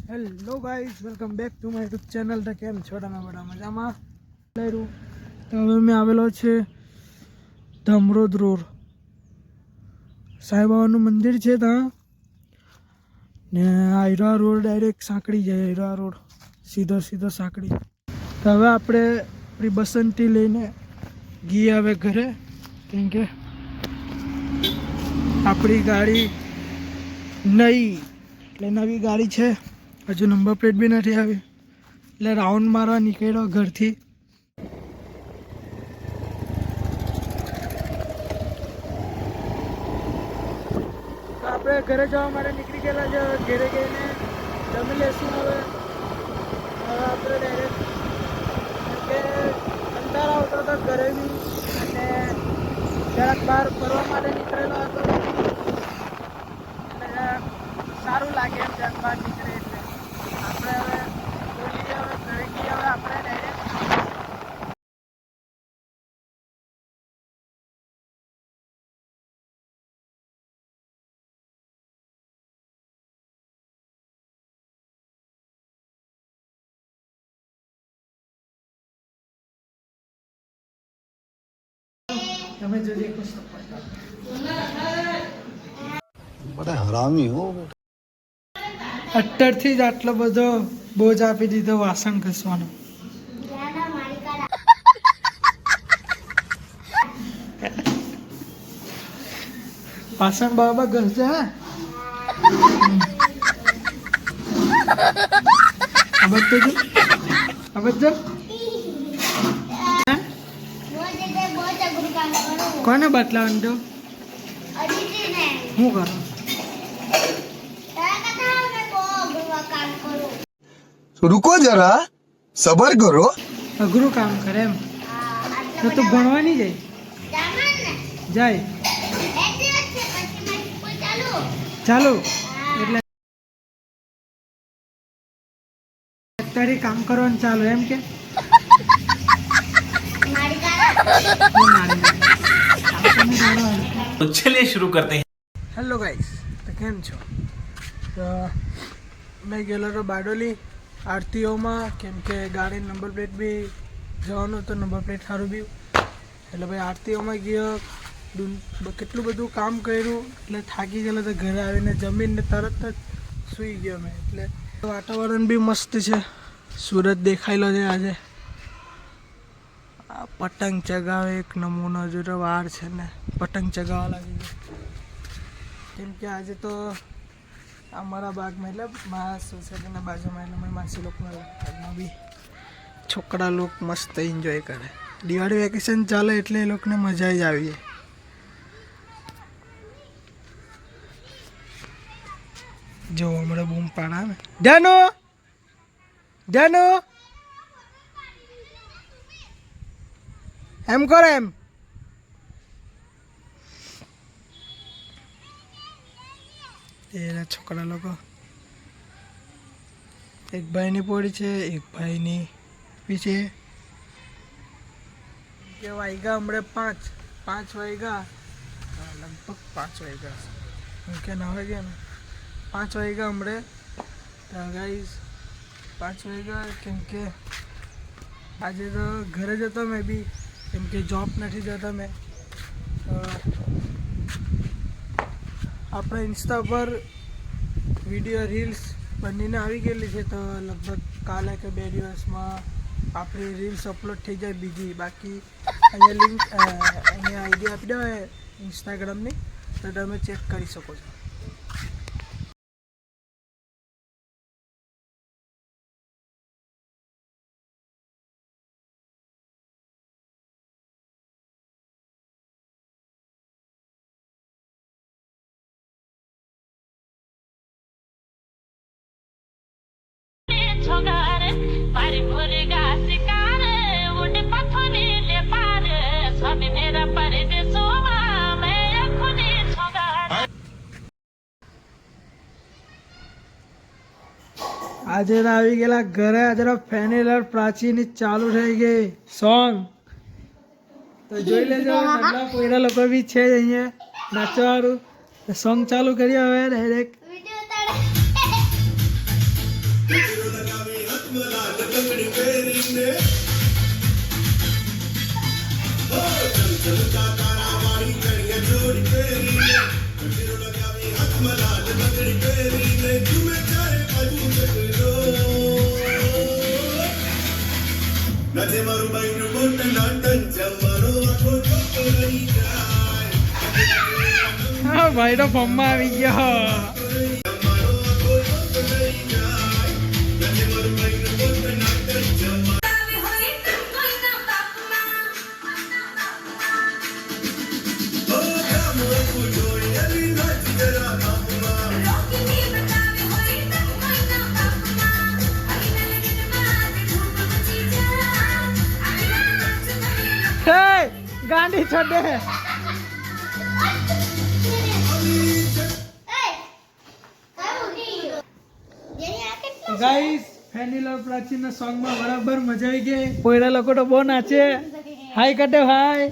Hello guys, welcome back to my YouTube channel. તો કેમ છો તમે બધા મજામાં? તો હવે મેં આવેલો છે ધમરોદ રોડ, સાંઈબાબાનું મંદિર છે ત્યાં ને આયરા રોડ ડાયરેક્ટ સાંકળી જાય. આયરા રોડ સીધો સીધો સાંકળી. તો હવે આપણે આપણી બસંતી લઈને ગઈએ હવે ઘરે, કેમ કે આપણી ગાડી નવી ગાડી છે, હજુ નંબર પ્લેટ બી નથી આવી, એટલે રાઉન્ડ મારવા નીકળ્યો ઘરથી. તો આપણે ઘરે જવા માટે નીકળી ગયેલા છે. ઘરે ગઈને જમી લેશું. હવે આપણે ડાયરેક્ટ કે અંધાર આવતો હતો ઘરે બી, અને જરાક બહાર ફરવા માટે નીકળેલો હતો, એટલે સારું લાગે એમ જરાક બહાર નીકળે એટલે. આપણે હવે બોલીએ, હવે ઘરે ગઈએ. હવે આપણે ડાયરેક્ટ તમે જોજે ખુશ બધા હરામી હો. અત્યારથી જ આટલો બધો બોજ આપી દીધો વાસણ ઘસવાનો. વાસણ બાબા ઘસજે. હા અબજો કોને બતલાવાનું તો શું કરો? रुको जरा सबर करो. અઘરું કામ કરે એમ તો તું ભણવા નહીં જાય? ચાલો એટલે અત્યારે કામ કરવાનું ચાલુ એમ કે? तो चलिए शुरू करते हैं. હેલો ગાઈસ, તો કેમ છો? તો મેં ગયેલો હતો બારડોલી આરતીઓમાં, કેમ કે ગાડી નંબર પ્લેટ બી જવાનું હતું, નંબર પ્લેટ સારું બી, એટલે ભાઈ આરતીઓમાં ગયો. કેટલું બધું કામ કર્યું એટલે થાકી ગયેલો. તો ઘરે આવીને જમીને તરત જ સૂઈ ગયો મેં. એટલે વાતાવરણ બી મસ્ત છે, સુરત દેખાયેલો છે આજે. આ પતંગ ચગાવે એક નમૂનો, હજુ તો વાર છે ને પતંગ ચગાવવા લાગી ગયો. કેમ કે આજે તો અમારા બાગમાં, એટલે મારા સોસાયટીના બાજુમાં, એટલે મારી માસી લોકોના બાગમાં બી છોકરા લોકો મસ્ત એન્જોય કરે. દિવાળી વેકેશન ચાલે એટલે એ લોકોને મજા જ આવી જાય. જો હમણાં બૂમ પાડા ને જાનો જાનો એમ કરો એમ. એના છોકરા લોકો, એક ભાઈની પોળી છે, એક ભાઈની પીછે. કે વાગ્યા હમણાં 5 વાગ્યા, લગભગ 5 વાગ્યા, હું કે ના વાગ્યા ને 5 વાગ્યા હમણાં. તો ગાઈસ 5 વાગ્યા, કેમ કે આજે તો ઘરે જતો મેં બી, કેમ કે જોબ નથી જતો મેં. આપણે ઇન્સ્ટા પર વિડીયો રીલ્સ બનીને આવી ગયેલી છે, તો લગભગ કાલે કે 2 દિવસમાં આપણી રીલ્સ અપલોડ થઈ જાય બીજી. બાકી અહીંયા લિંક, અહીંયા આઈડી આપી દો ઇન્સ્ટાગ્રામની, તો તમે ચેક કરી શકો છો. આજે આવી ગયેલા ઘરે. આજે ફેનિલર પ્રાચીની ચાલુ થઈ ગઈ સોંગ, તો જોઈ લેજો. નલ્લા પોયરા લોકો બી છે અહીંયા નાચવાવાળું. સોંગ ચાલુ કરી હવે ડાયરેક્ટ હા ભાઈ તો ફોર્મમાં આવી ગયો. ગાંડી છોડે ગાઈસ ફેનિલ ઓર પ્રાચીના સોંગ માં બરાબર મજા આવી ગઈ. પોયરા લોકો તો બહુ નાચે. હાય કટે ભાઈ.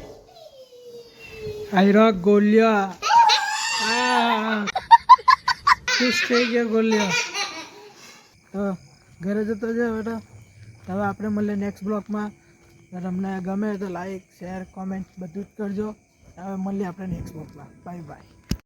હાય રોક ગોલિયા. ખુશ થઈ ગયો ગોલિયા. તો ઘરે જતો છે બેટા. હવે આપણે મળીએ નેક્સ્ટ બ્લોગમાં. તમને ગમે તો લાઈક શેર કોમેન્ટ બધું જ કરજો. હવે મળીએ આપણે નેક્સ્ટ બ્લોગમાં. Bye bye.